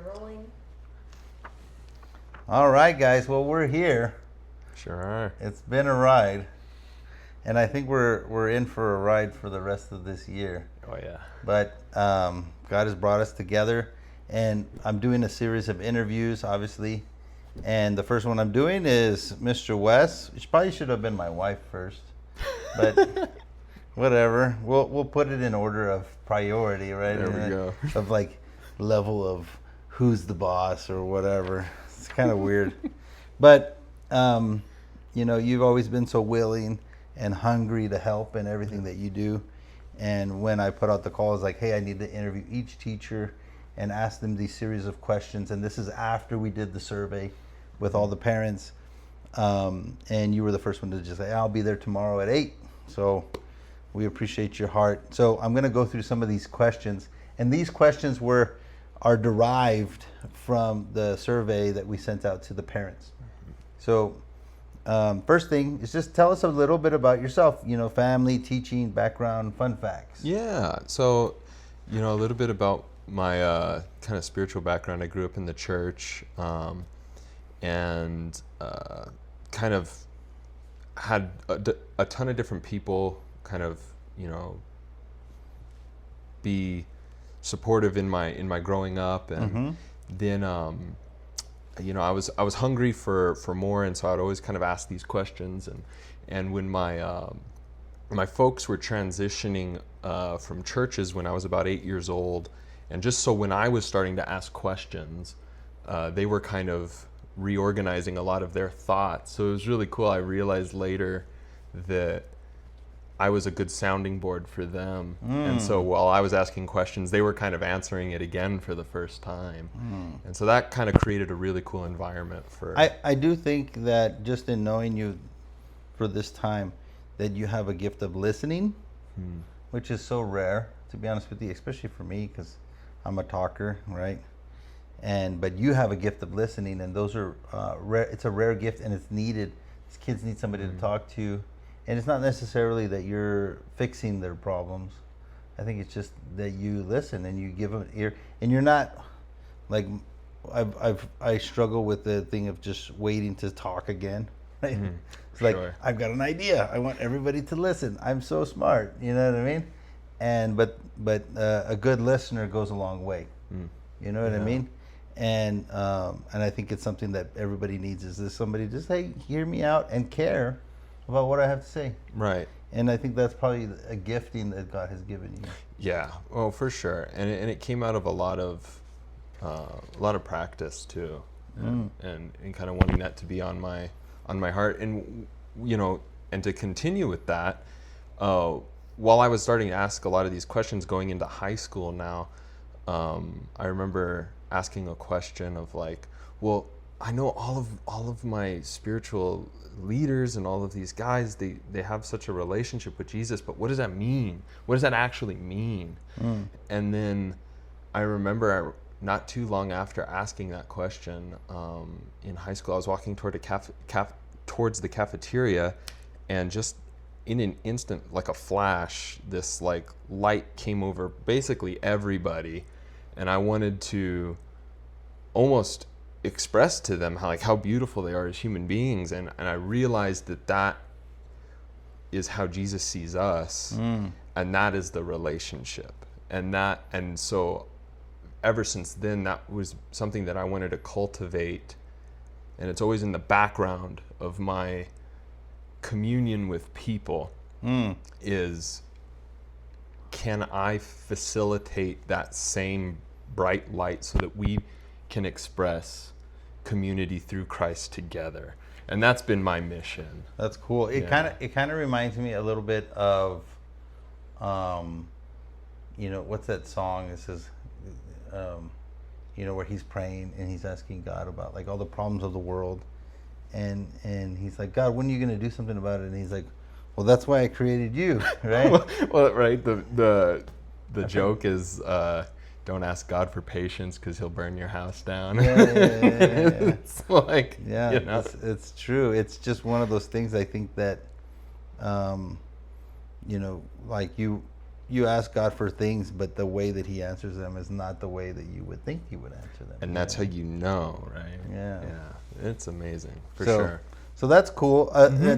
rolling. All right, guys. Well, we're here. Sure are. It's been a ride, and I think we're in for a ride for the rest of this year. Oh yeah. But God has brought us together, and I'm doing a series of interviews, obviously. And the first one I'm doing is Mr. Wes. She probably should have been my wife first, but whatever. We'll put it in order of priority, right? There we go. Of like level of who's the boss or whatever. It's kind of weird, but you've always been so willing and hungry to help in everything that you do. And when I put out the call, I was like, hey, I need to interview each teacher and ask them these series of questions. And this is after we did the survey with all the parents. And you were the first one to just say, I'll be there tomorrow at 8. So we appreciate your heart. So I'm going to go through some of these questions. And these questions are derived from the survey that we sent out to the parents. So first thing is just tell us a little bit about yourself, family, teaching, background, fun facts. Yeah. So, a little bit about my kind of spiritual background. I grew up in the church and kind of had a ton of different people kind of, be supportive in my growing up. And then, I was hungry for more, and so I'd always kind of ask these questions. And when my folks were transitioning from churches when I was about 8 years old, and just so when I was starting to ask questions, they were kind of reorganizing a lot of their thoughts. So it was really cool. I realized later that I was a good sounding board for them. And so while I was asking questions, they were kind of answering it again for the first time. And so that kind of created a really cool environment for... I do think that just in knowing you for this time, that you have a gift of listening, which is so rare, to be honest with you, especially for me, because I'm a talker, right? But you have a gift of listening, and those are rare. It's a rare gift, and it's needed. These kids need somebody to talk to. And it's not necessarily that you're fixing their problems. I think it's just that you listen and you give them an ear. And you're not like I struggle with the thing of just waiting to talk again. Right? It's like, Sure. I've got an idea. I want everybody to listen. I'm so smart. You know what I mean? And but a good listener goes a long way. You know what I mean? And I think it's something that everybody needs. Is this somebody just, hey, hear me out and care about what I have to say. Right. And I think that's probably a gifting that God has given you. Yeah, well, for sure. And it came out of a lot of practice too, and kind of wanting that to be on my heart. And and to continue with that, while I was starting to ask a lot of these questions going into high school now, I remember asking a question of like, well, I know all of my spiritual leaders and all of these guys, they have such a relationship with Jesus, but what does that mean? What does that actually mean? And then I remember not too long after asking that question in high school, I was walking toward towards the cafeteria, and just in an instant, like a flash, this like light came over basically everybody, and I wanted to almost express to them how beautiful they are as human beings, and I realized that is how Jesus sees us, and that is the relationship, and so ever since then, that was something that I wanted to cultivate, and it's always in the background of my communion with people. Is, can I facilitate that same bright light so that we can express community through Christ together? And that's been my mission. That's cool. It kind of reminds me a little bit of what's that song? It says where he's praying and he's asking God about like all the problems of the world, and he's like, God, when are you going to do something about it? And he's like, well, that's why I created you, right? Well, right. The joke is, don't ask God for patience because he'll burn your house down. Yeah. It's like, it's true. It's just one of those things. I think that, like you ask God for things, but the way that He answers them is not the way that you would think He would answer them. And that's how you know, right? Yeah. Yeah. It's amazing, for So- sure. So that's cool.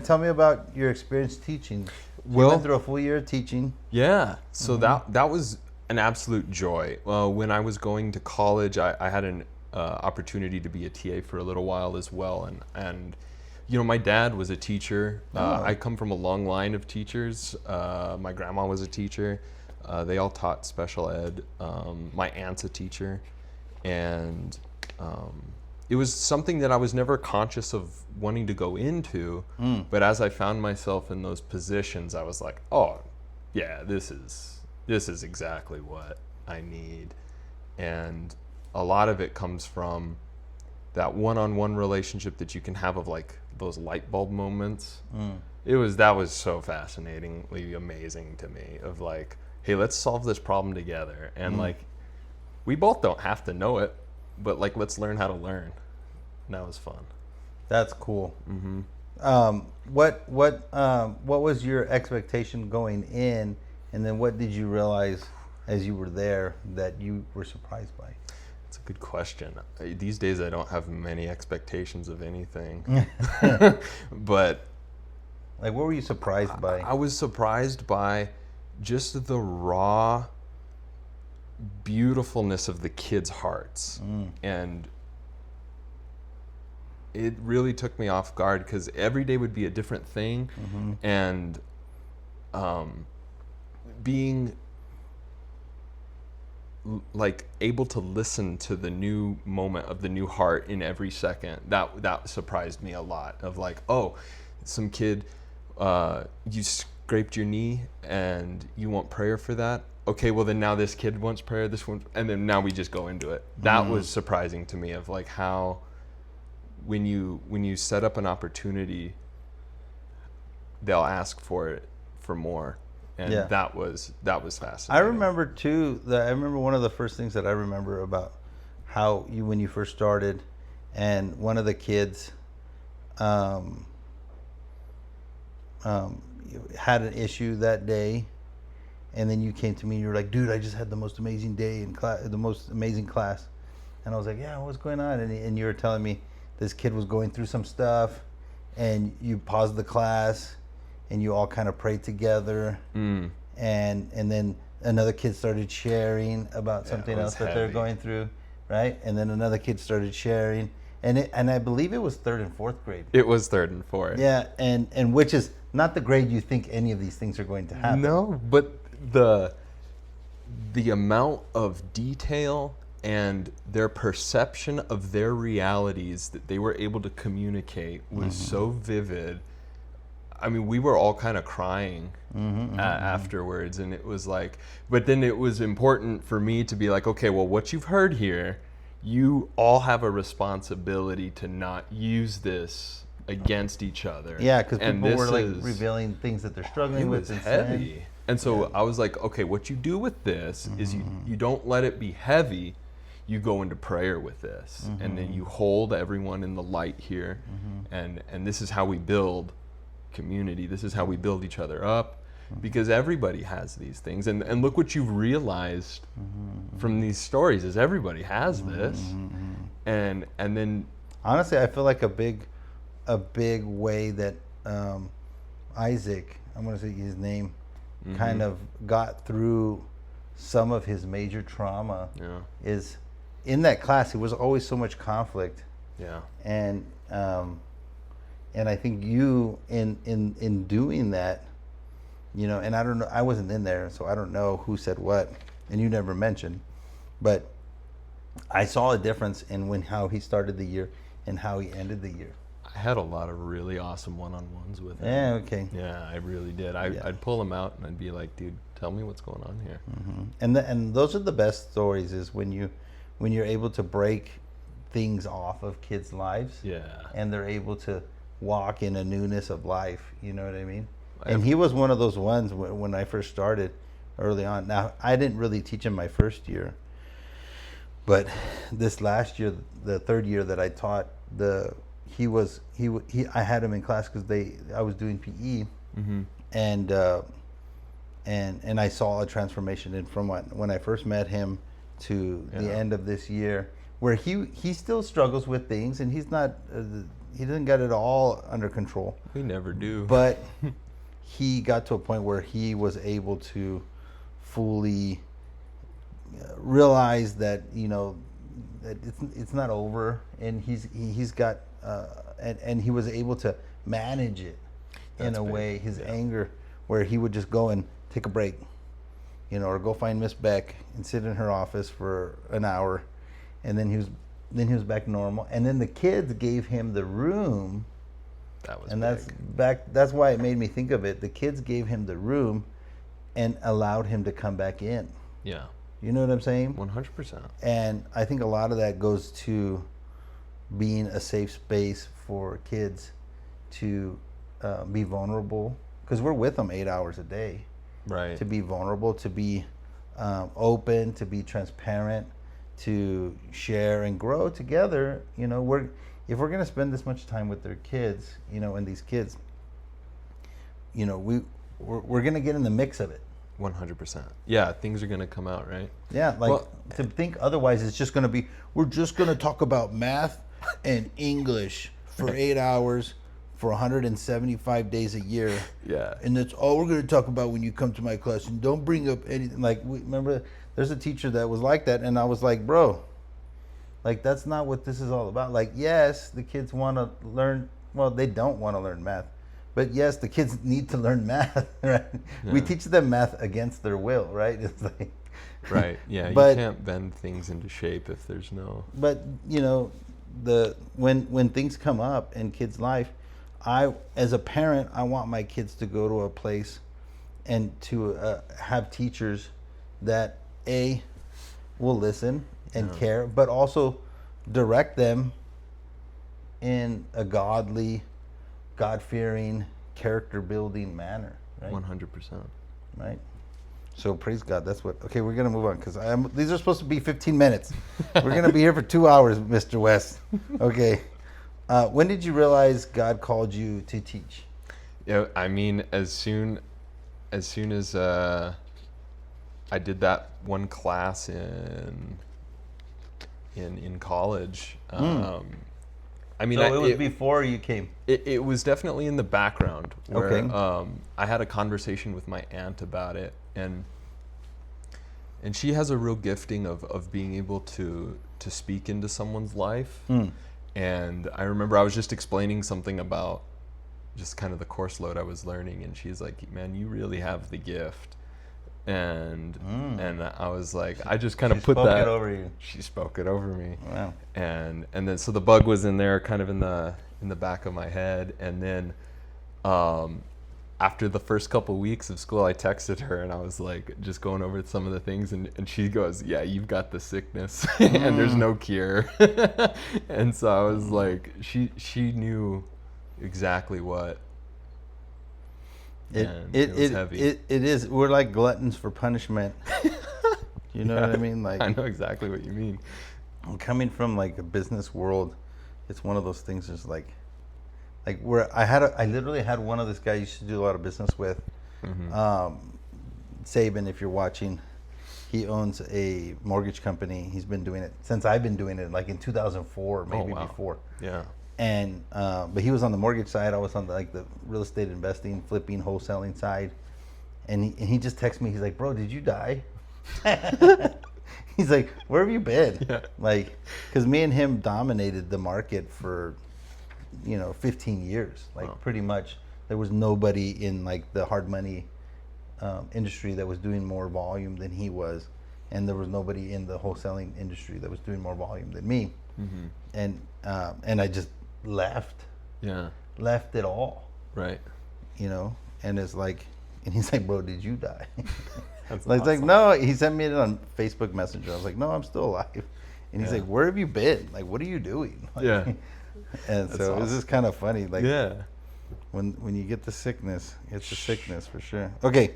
Tell me about your experience teaching. You Well- went through a full year of teaching. Yeah. So that was an absolute joy. When I was going to college, I had an opportunity to be a TA for a little while as well, and you know, my dad was a teacher. I come from a long line of teachers. My grandma was a teacher. They all taught special ed. My aunt's a teacher, and it was something that I was never conscious of wanting to go into. But as I found myself in those positions, I was like, oh, yeah, this is exactly what I need. And a lot of it comes from that one-on-one relationship that you can have of like those light bulb moments. That was so fascinatingly amazing to me, of like, hey, let's solve this problem together. And like, we both don't have to know it, but like, let's learn how to learn. And that was fun. That's cool. What was your expectation going in, and then what did you realize as you were there that you were surprised by? It's a good question. These days, I don't have many expectations of anything. But Like, what were you surprised by? I was surprised by just the raw beautifulness of the kids' hearts. And it really took me off guard, because every day would be a different thing. And being like able to listen to the new moment of the new heart in every second, that surprised me a lot. Of like, oh, some kid, you scraped your knee and you want prayer for that. Okay, well then now this kid wants prayer, this one, and then now we just go into it. That was surprising to me, of like how when you set up an opportunity, they'll ask for it, for more. And that was fascinating. I remember too. I remember one of the first things that I remember about how when you first started, and one of the kids had an issue that day, and then you came to me and you were like, "Dude, I just had the most amazing day in class, the most amazing class," and I was like, "Yeah, what's going on?" And you were telling me this kid was going through some stuff, and you paused the class, and you all kind of prayed together, and then another kid started sharing about something else that they're going through, right? And then another kid started sharing, and I believe it was 3rd and 4th grade. It was 3rd and 4th. Yeah, and which is not the grade you think any of these things are going to happen. No, but the amount of detail and their perception of their realities that they were able to communicate was so vivid. I mean, we were all kind of crying afterwards, and it was like, but then it was important for me to be like, okay, well, what you've heard here, you all have a responsibility to not use this against each other. Yeah, because people were like is, revealing things that they're struggling with. it was heavy. And so I was like, okay, what you do with this is you don't let it be heavy. You go into prayer with this, and then you hold everyone in the light here, and this is how we build community. This is how we build each other up, because everybody has these things, and look what you've realized from these stories is everybody has this, and then honestly, I feel like a big way that Isaac, I'm going to say his name, kind of got through some of his major trauma is in that class. It was always so much conflict. Yeah. And I think you in doing that, you know, and I don't know, I wasn't in there, so I don't know who said what, and you never mentioned, but I saw a difference in how he started the year and how he ended the year. I had a lot of really awesome one-on-ones with him. Yeah, okay. Yeah, I really did. I'd pull him out and I'd be like, dude, tell me what's going on here. And those are the best stories, is when you're able to break things off of kids' lives. Yeah. And they're able to walk in a newness of life. You know what I mean? And he was one of those ones when I first started early on. Now, I didn't really teach him my first year, but this last year, the 3rd year that I taught, I had him in class because I was doing PE, and I saw a transformation in from when I first met him to the end of this year, where he still struggles with things, and he's not he doesn't get it all under control. We never do. But he got to a point where he was able to fully realize that, you know, that it's not over, and he's got and he was able to manage it in That's a big. way, his anger, where he would just go and take a break, you know, or go find Miss Beck and sit in her office for an hour, and then he was back normal. And then the kids gave him the room, That was and big. that's why it made me think of it. The kids gave him the room and allowed him to come back in. Yeah. You know what I'm saying? 100%. And I think a lot of that goes to being a safe space for kids to be vulnerable, because we're with them 8 hours a day. Right. To be vulnerable, to be open, to be transparent, to share and grow together. You know, if we're going to spend this much time with their kids, you know, and these kids, you know, we're going to get in the mix of it. 100%. Yeah, things are going to come out, right? Yeah, like Well- to think otherwise, it's just going to be, we're just going to talk about math and English for 8 hours for 175 days a year. Yeah. And that's all we're going to talk about when you come to my class. And don't bring up anything. Like, remember, there's a teacher that was like that. And I was like, bro, like, that's not what this is all about. Like, yes, the kids want to learn. Well, they don't want to learn math. But yes, the kids need to learn math, right? We teach them math against their will, right? It's like, Right. Yeah. But- you can't bend things into shape if there's no. but you know, when things come up in kids' life, as a parent, I want my kids to go to a place and to have teachers that will listen and care, but also direct them in a godly, God-fearing, character-building manner, right? 100%. Right? So praise God. That's what. Okay, we're gonna move on because these are supposed to be 15 minutes. We're gonna be here for 2 hours, Mr. West. Okay. When did you realize God called you to teach? Yeah, I mean, as soon as I did that one class in college. I mean, So it was before you came. it was definitely in the background where Okay. I had a conversation with my aunt about it, and she has a real gifting of being able to speak into someone's life. And I remember I was just explaining something about just kind of the course load I was learning, and she's like, "Man, you really have the gift." And I was like, I just kind of put spoke that it over you. She spoke it over me. Wow. And then so the bug was in there, kind of in the back of my head. And then after the first couple weeks of school, I texted her and I was like, just going over some of the things, and she goes, "Yeah, you've got the sickness and there's no cure." And so I was like, she knew exactly what. And it was heavy. It is. We're like gluttons for punishment. You know what I mean? Like, I know exactly what you mean. coming from like a business world, it's one of those things. Just like where I literally had one of this guy I used to do a lot of business with, Saban. If you're watching, he owns a mortgage company. He's been doing it since I've been doing it, like in 2004, maybe wow. before. Yeah. And but he was on the mortgage side. I was on the real estate investing, flipping, wholesaling side. And he just texted me. He's like, "Bro, did you die?" He's like, "Where have you been?" Yeah. Like, because me and him dominated the market for 15 years. Like, Wow. pretty much there was nobody in like the hard money industry that was doing more volume than he was, and there was nobody in the wholesaling industry that was doing more volume than me. And I just left it all, Right. and it's like, and he's like, "Bro, did you die?" That's Like, it's like, awesome. no, he sent me it on Facebook Messenger. I was like, "No, I'm still alive." And he's Yeah. like, "Where have you been? Like, what are you doing?" Like, Yeah. And That's so it was awesome. just kind of funny. Like, Yeah. when you get the sickness, it's a sickness for sure. Okay.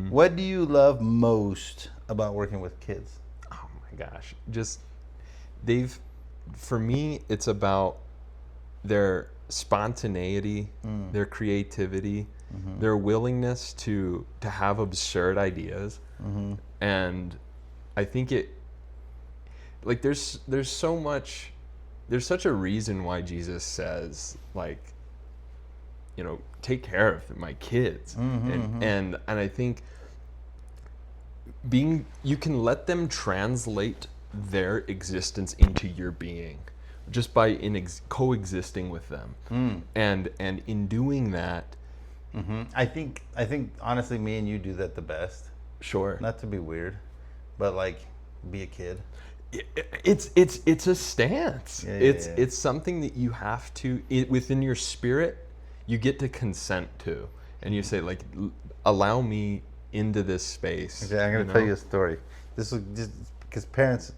What do you love most about working with kids? Oh my gosh. Just for me, it's about their spontaneity, their creativity, their willingness to have absurd ideas. And I think it, like, there's such a reason why Jesus says, like, you know, take care of my kids. And I think you can let them translate their existence into your being just by coexisting with them. And in doing that, I think honestly, me and you do that the best. sure, Not to be weird, but like, be a kid. it's a stance. It's something that you have to, within your spirit, you get to consent to, and you say, like, allow me into this space. Okay, I'm gonna tell you a story. This was just because parents,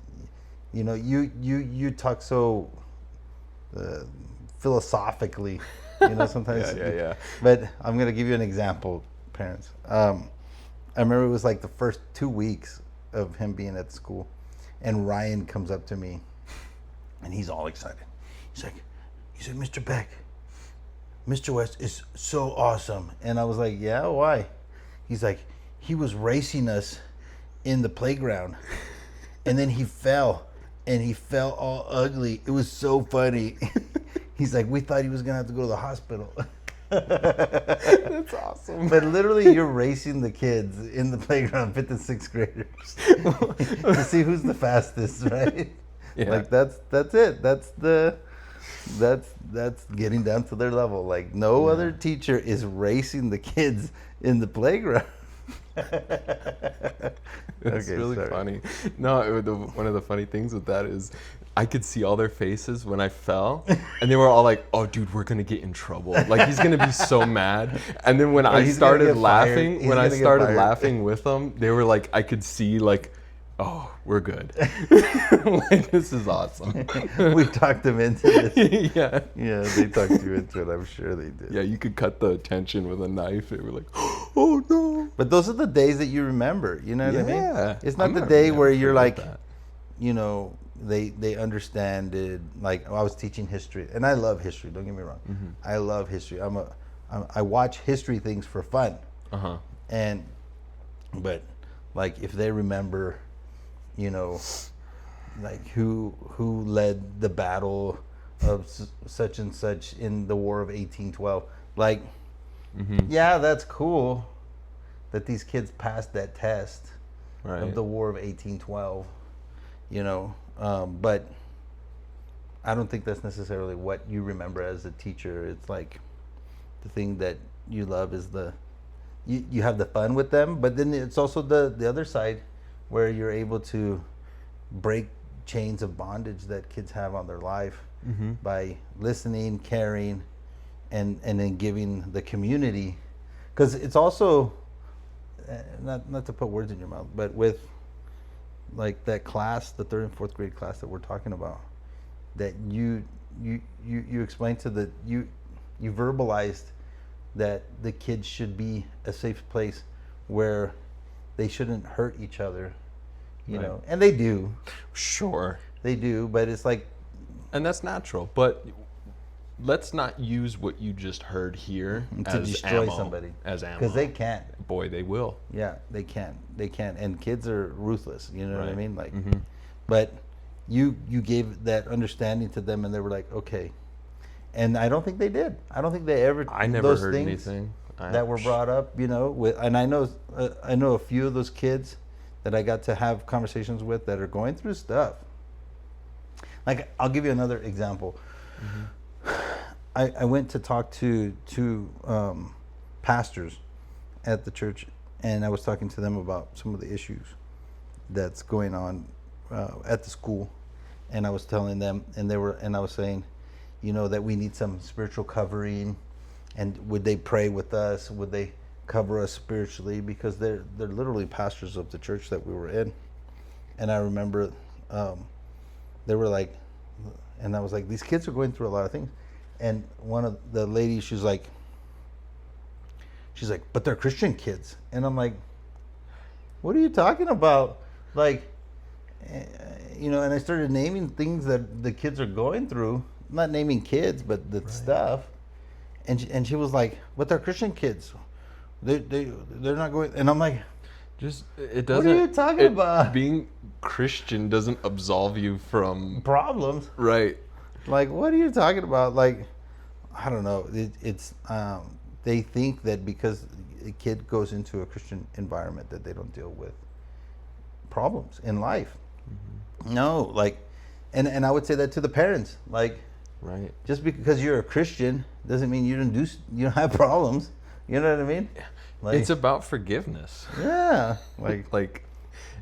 you know, you talk so philosophically, you know, sometimes. Yeah. But I'm gonna give you an example, parents. I remember it was like the first 2 weeks of him being at school, and Ryan comes up to me, and he's all excited. He's like, Mr. Beck, Mr. West is so awesome. And I was like, yeah, why? He's like, he was racing us in the playground, and then he fell, and he fell all ugly. It was so funny. He's like, we thought he was gonna have to go to the hospital. That's awesome. But literally, you're racing the kids in the playground, 5th and 6th graders, to see who's the fastest, right? Yeah. Like, that's it. That's getting down to their level. Like, no other teacher is racing the kids in the playground. It's really funny. No, one of the funny things with that is I could see all their faces when I fell, and they were all like, "Oh, dude, we're gonna get in trouble. Like, he's gonna be so mad." And then when I started laughing, with them, they were like, I could see, like, "Oh, we're good. Like, this is awesome." We talked them into this. Yeah, they talked you into it. I'm sure they did. yeah. You could cut the tension with a knife. They were like, "Oh no." But those are the days that you remember. You know what I mean? Yeah. It's not I'm the not day gonna where you're forget like, that. you know, they understand it. Like, I was teaching history, and I love history. Don't get me wrong. I love history. I watch history things for fun. But like, if they remember, you know, like who led the battle of such and such in the War of 1812, like, yeah, that's cool that these kids passed that test of the War of 1812, you know, but I don't think that's necessarily what you remember as a teacher. It's like, the thing that you love is you have the fun with them, but then it's also the other side where you're able to break chains of bondage that kids have on their life by listening, caring, and then giving the community. Because it's also, not to put words in your mouth, but with like that class, the 3rd and 4th grade class that we're talking about, that you explained to you verbalized that the kids should be a safe place where they shouldn't hurt each other, you know, and they do. Sure. They do, but it's like, and that's natural. But let's not use what you just heard here to as destroy ammo, somebody, as ammo. because they can't. Boy, they will. Yeah, they can. And kids are ruthless. You know what I Right. mean? Like, but you gave that understanding to them, and they were like, okay. And I don't think they did. I don't think they ever. I never those heard things anything that were brought up. You know, and I know a few of those kids that I got to have conversations with that are going through stuff. Like, I'll give you another example. I went to talk to pastors at the church, and I was talking to them about some of the issues that's going on at the school, and I was telling them, and I was saying, you know, that we need some spiritual covering, and would they pray with us? Would they cover us spiritually? Because they're literally pastors of the church that we were in. And I remember they were like, and I was like, these kids are going through a lot of things. And one of the ladies, she's like, but they're Christian kids. And I'm like, what are you talking about? Like, you know, and I started naming things that the kids are going through. Not naming kids, but the stuff. And she was like, but they're Christian kids. They're not going. And I'm like, Just it what doesn't. are you talking about? Being Christian doesn't absolve you from Problems. right. Like, what are you talking about? Like, I don't know. It's they think that because a kid goes into a Christian environment that they don't deal with problems in life. No, like, and I would say that to the parents. Like, Right. just because you're a Christian doesn't mean you don't have problems. You know what I mean? Like, It's about forgiveness. yeah, like, Like,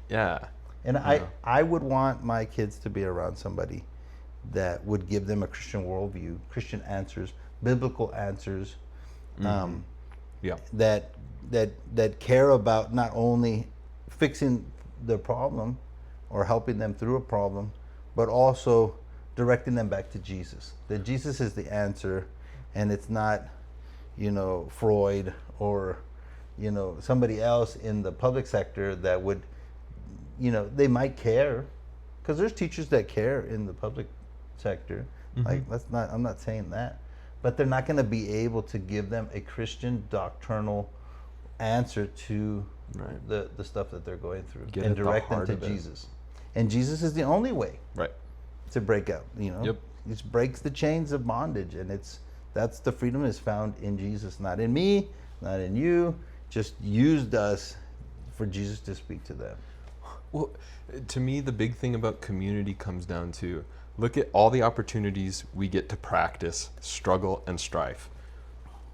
yeah. and Yeah. I would want my kids to be around somebody that would give them a Christian worldview, Christian answers, biblical answers, Yeah. that care about not only fixing the problem or helping them through a problem, but also directing them back to Jesus. That Jesus is the answer, and it's not, Freud or, somebody else in the public sector that would, they might care, because there's teachers that care in the public sector. Like, I'm not saying that, but they're not going to be able to give them a Christian doctrinal answer to Right. the stuff that they're going through, Get and at the direct them heart to of it. Jesus. And Jesus is the only way Right. to break out. Yep. It breaks the chains of bondage, and that's the freedom is found in Jesus, not in me, not in you. Just used us for Jesus to speak to them. Well, to me, the big thing about community comes down to look at all the opportunities we get to practice struggle and strife.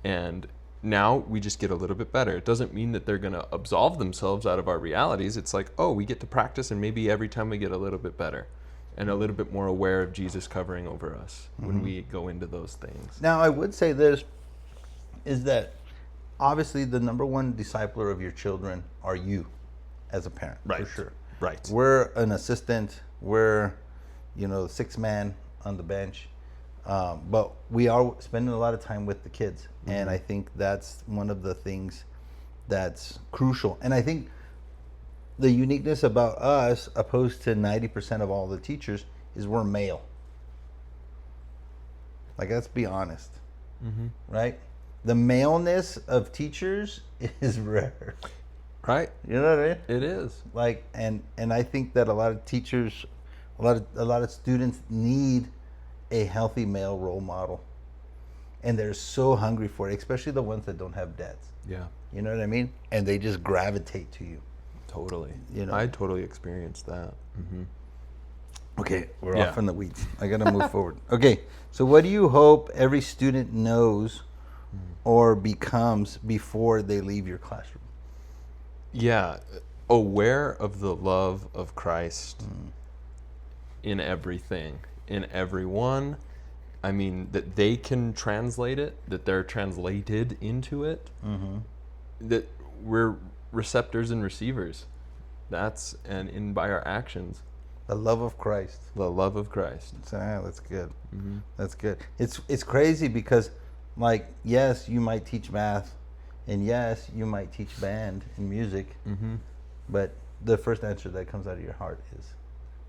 And now we just get a little bit better. It doesn't mean that they're going to absolve themselves out of our realities. It's like, oh, we get to practice, and maybe every time we get a little bit better and a little bit more aware of Jesus covering over us when we go into those things. Now, I would say this is that obviously the number one discipler of your children are you as a parent, Right. for sure. Right. We're an assistant. We're, sixth man on the bench. But we are spending a lot of time with the kids. And I think that's one of the things that's crucial. And I think the uniqueness about us, opposed to 90% of all the teachers, is we're male. Like, let's be honest, right? The maleness of teachers is rare. Right. You know what I mean? It is. Like, and I think that a lot of teachers, a lot of students need a healthy male role model, and they're so hungry for it, especially the ones that don't have dads. Yeah. You know what I mean? And they just gravitate to you. Totally. You know. I totally experienced that. Okay, we're Yeah. off in the weeds. I gotta move forward. Okay, so what do you hope every student knows or becomes before they leave your classroom? Yeah, aware of the love of Christ in everything, in everyone. I mean, that they can translate it, that they're translated into it, that we're receptors and receivers. And in by our actions, The love of Christ. the love of Christ. So, yeah, that's good. That's good. It's crazy because, like, yes, you might teach math, and yes, you might teach band and music, but the first answer that comes out of your heart is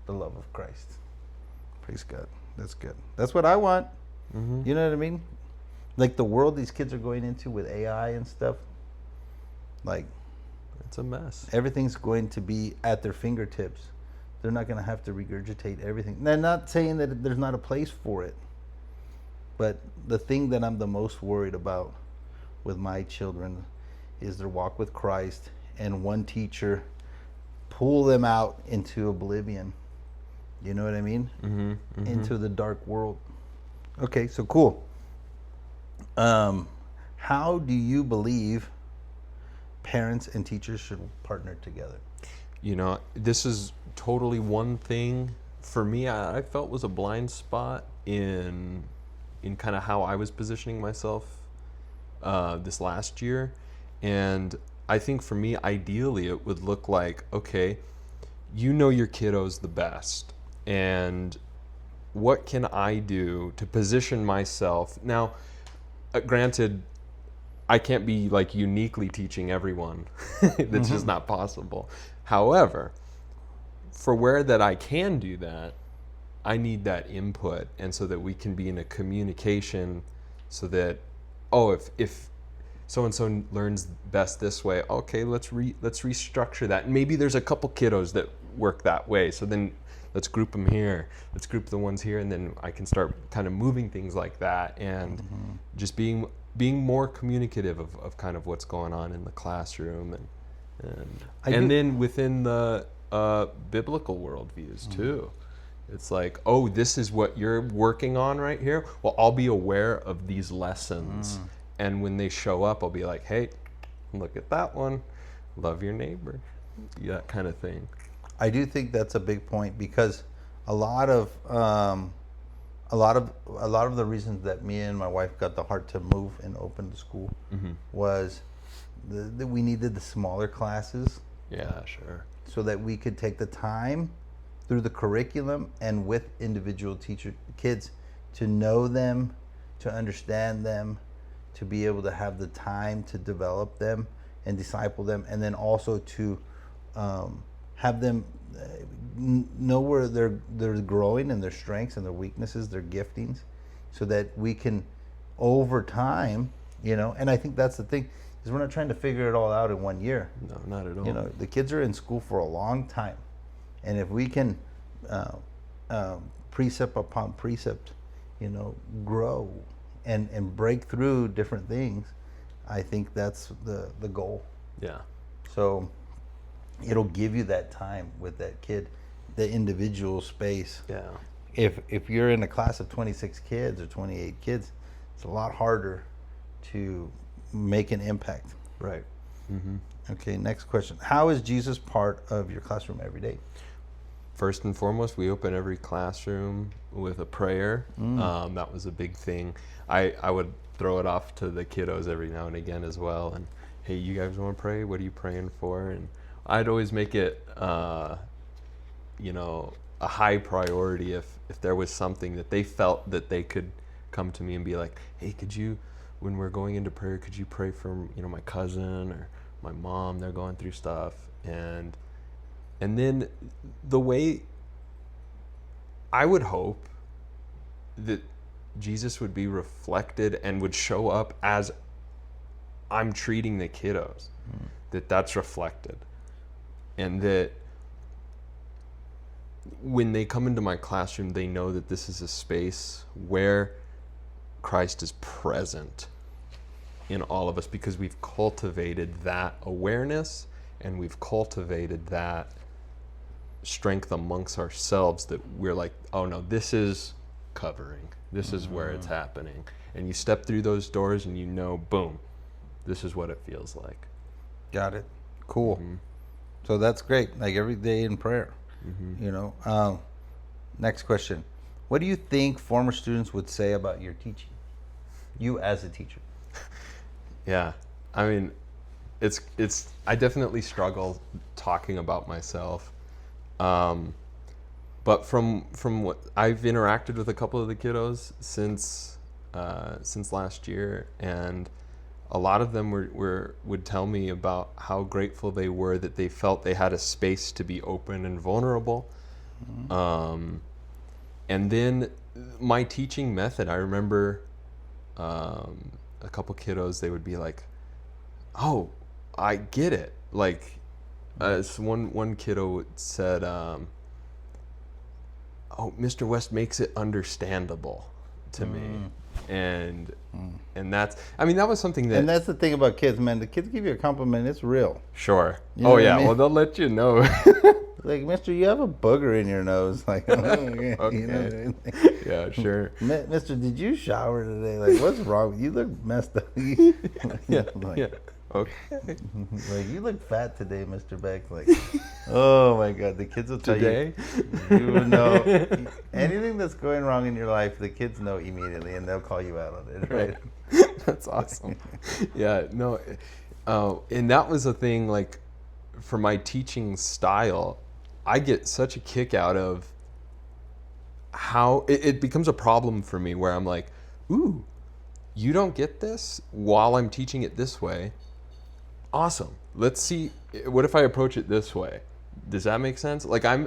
the love of Christ. Praise God. That's good. That's what I want. You know what I mean? Like, the world these kids are going into with AI and stuff, like, It's a mess. everything's going to be at their fingertips. They're not going to have to regurgitate everything. They're not saying that there's not a place for it. But the thing that I'm the most worried about with my children is their walk with Christ, and one teacher pull them out into oblivion. You know what I mean? Into the dark world. Okay, so cool. How do you believe parents and teachers should partner together? You know, this is totally one thing for me I felt was a blind spot in kind of how I was positioning myself this last year. And I think for me, ideally, it would look like, okay, you know your kiddos the best. And what can I do to position myself? Now, granted, I can't be like uniquely teaching everyone. That's just not possible. However, for where that I can do that, I need that input, and so that we can be in a communication so that, if so and so learns best this way. Okay, let's restructure that. And maybe there's a couple kiddos that work that way. So then let's group them here. Let's group the ones here, and then I can start kind of moving things like that, and just being more communicative of kind of what's going on in the classroom, and then within the biblical worldviews too. It's like, oh, this is what you're working on right here. Well, I'll be aware of these lessons. And when they show up, I'll be like, hey, look at that one. Love your neighbor. That kind of thing. I do think that's a big point, because a lot of the reasons that me and my wife got the heart to move and open the school was that we needed the smaller classes. Yeah, sure. So that we could take the time through the curriculum and with individual kids to know them, to understand them, to be able to have the time to develop them and disciple them, and then also to have them know where they're growing and their strengths and their weaknesses, their giftings, so that we can over time, and I think that's the thing, is we're not trying to figure it all out in 1 year. No, not at all. The kids are in school for a long time, and if we can precept upon precept, grow and break through different things, I think that's the goal. Yeah. So it'll give you that time with that kid, the individual space. Yeah. If you're in a class of 26 kids or 28 kids, it's a lot harder to make an impact. Right. Okay, next question. How is Jesus part of your classroom every day? First and foremost, we open every classroom with a prayer. That was a big thing. I would throw it off to the kiddos every now and again as well. And, hey, you guys want to pray? What are you praying for? And I'd always make it, a high priority if there was something that they felt that they could come to me and be like, hey, could you, when we're going into prayer, could you pray for, my cousin or my mom? They're going through stuff. And then the way I would hope that Jesus would be reflected and would show up as I'm treating the kiddos, that's reflected. And that when they come into my classroom, they know that this is a space where Christ is present in all of us, because we've cultivated that awareness and we've cultivated that strength amongst ourselves, that we're like, oh no, this is covering. This is where it's happening. And you step through those doors and boom, this is what it feels like. Got it. Cool. So that's great. Like every day in prayer, Next question. What do you think former students would say about your teaching? You as a teacher. Yeah. I mean, I definitely struggle talking about myself. But from what I've interacted with a couple of the kiddos since last year, and a lot of them would tell me about how grateful they were that they felt they had a space to be open and vulnerable. Mm-hmm. And then my teaching method, I remember a couple kiddos, they would be like, oh, I get it. Like, one kiddo said, oh, Mr. West makes it understandable to me. And that's, I mean, that was something that... And that's the thing about kids, man. The kids give you a compliment, it's real. Sure. You know yeah. I mean? Well, they'll let you know. Like, mister, you have a booger in your nose. Like, okay. Okay. You know what I mean? Yeah, sure. Mister, did you shower today? Like, what's wrong with you? You look messed up. Yeah. Like, Yeah. Okay. Like, you look fat today, Mr. Beck. Like, oh my God, the kids will tell Today? you would know anything that's going wrong in your life. The kids know immediately, and they'll call you out on it. Right? That's awesome. Yeah. No. And that was a thing. Like, for my teaching style, I get such a kick out of how it becomes a problem for me, where I'm like, ooh, you don't get this while I'm teaching it this way. Awesome. Let's see. What if I approach it this way? Does that make sense? Like, I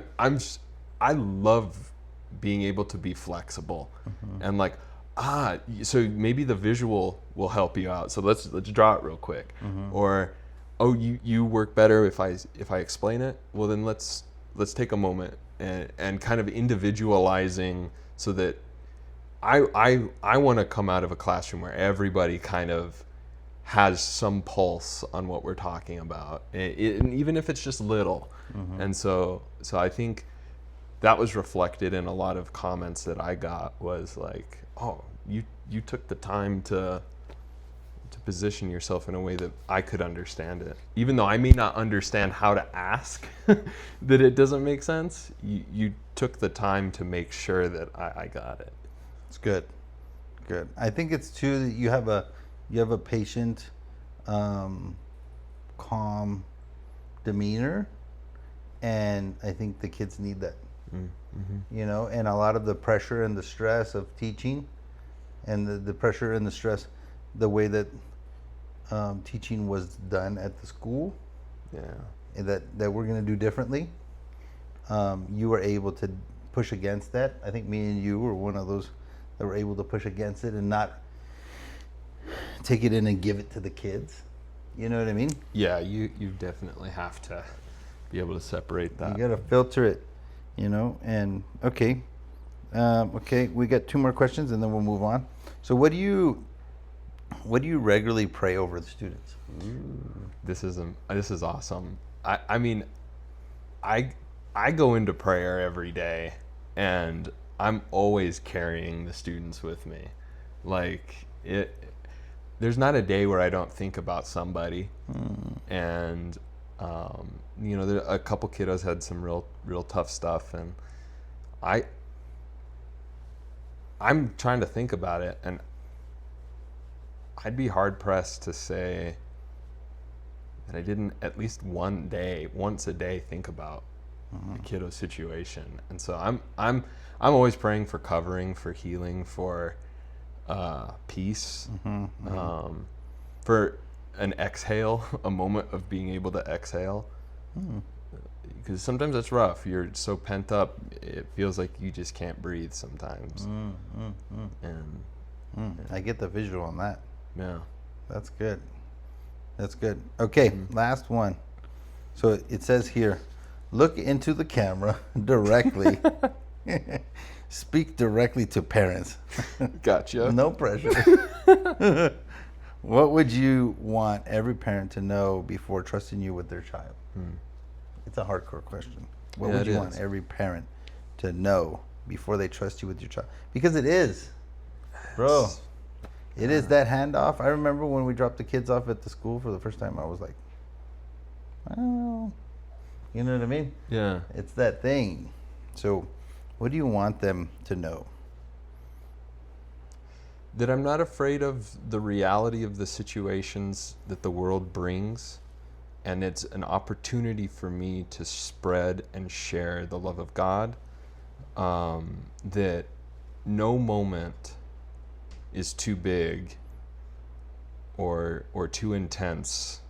love being able to be flexible, and like, So maybe the visual will help you out. So let's draw it real quick. Or, oh, you work better if I explain it. Well, then let's take a moment and kind of individualizing so that I want to come out of a classroom where everybody kind of has some pulse on what we're talking about, and even if it's just little. And so I think that was reflected in a lot of comments that I got, was like, oh, you took the time to position yourself in a way that I could understand it, even though I may not understand how to ask that it doesn't make sense. You took the time to make sure that I got it. It's good. I think it's too that you have a patient, calm demeanor, and I think the kids need that. You know, and a lot of the pressure and the stress of teaching, and the pressure and the stress, the way that teaching was done at the school, and that we're going to do differently. You were able to push against that. I think me and you were one of those that were able to push against it and not take it in and give it to the kids. You know what I mean? Yeah, you definitely have to be able to separate that. You got to filter it, you know. And okay, we got 2 more questions and then we'll move on. So what do you regularly pray over the students? This is awesome. I mean, I go into prayer every day, and I'm always carrying the students with me. Like, there's not a day where I don't think about somebody. And you know, a couple kiddos had some real tough stuff, and I'm trying to think about it, and I'd be hard pressed to say that I didn't at least once a day think about the kiddo situation. And so I'm always praying for covering, for healing, for peace, for an exhale, a moment of being able to exhale. Because sometimes it's rough. You're so pent up, it feels like you just can't breathe sometimes. And I get the visual on that. yeah. That's good. Okay, last one. So it says here, look into the camera directly. Speak directly to parents. Gotcha. No pressure. What would you want every parent to know before trusting you with their child? It's a hardcore question. What would you want every parent to know before they trust you with your child? Because it is, bro. It is that handoff. I remember when we dropped the kids off at the school for the first time, I was like, oh, you know what I mean? Yeah. It's that thing. So what do you want them to know? That I'm not afraid of the reality of the situations that the world brings, and it's an opportunity for me to spread and share the love of God. That no moment is too big or too intense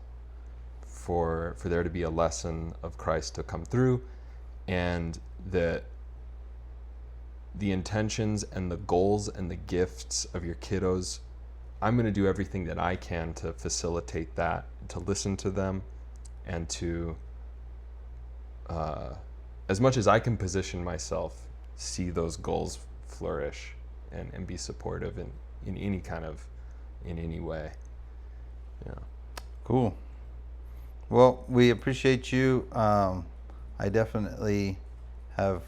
for there to be a lesson of Christ to come through, and that the intentions and the goals and the gifts of your kiddos, I'm going to do everything that I can to facilitate that, to listen to them, and to, as much as I can position myself, see those goals flourish and be supportive in any way. Yeah. Cool. Well, we appreciate you. I definitely have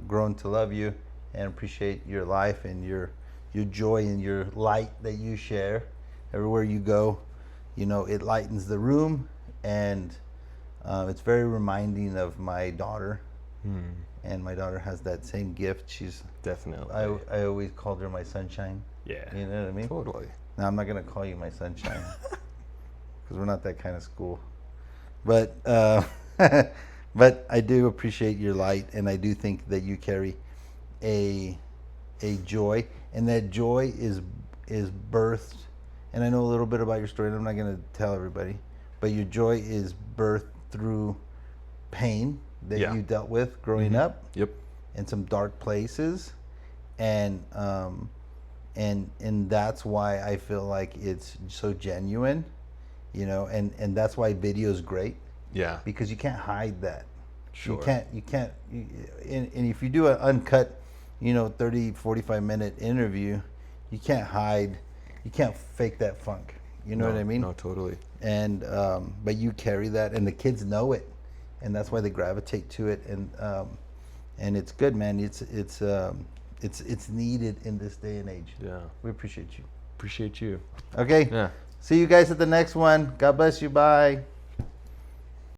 grown to love you and appreciate your life and your joy and your light that you share everywhere you go. You know, it lightens the room, and it's very reminding of my daughter. And my daughter has that same gift. She's definitely. I always called her my sunshine. Yeah. You know what I mean? Totally. Now, I'm not gonna call you my sunshine because we're not that kind of school. But but I do appreciate your light, and I do think that you carry a joy, and that joy is birthed. And I know a little bit about your story, and I'm not going to tell everybody, but your joy is birthed through pain that you dealt with growing up. Yep. In some dark places, and and that's why I feel like it's so genuine, you know, and that's why video is great, Yeah. because you can't hide that. Sure. And if you do an uncut, you know, 30, 45-minute interview, you can't fake that funk. You know what I mean? No, totally. And but you carry that, and the kids know it, and that's why they gravitate to it, and it's good, man. It's needed in this day and age. Yeah. We appreciate you. Appreciate you. Okay. Yeah. See you guys at the next one. God bless you. Bye.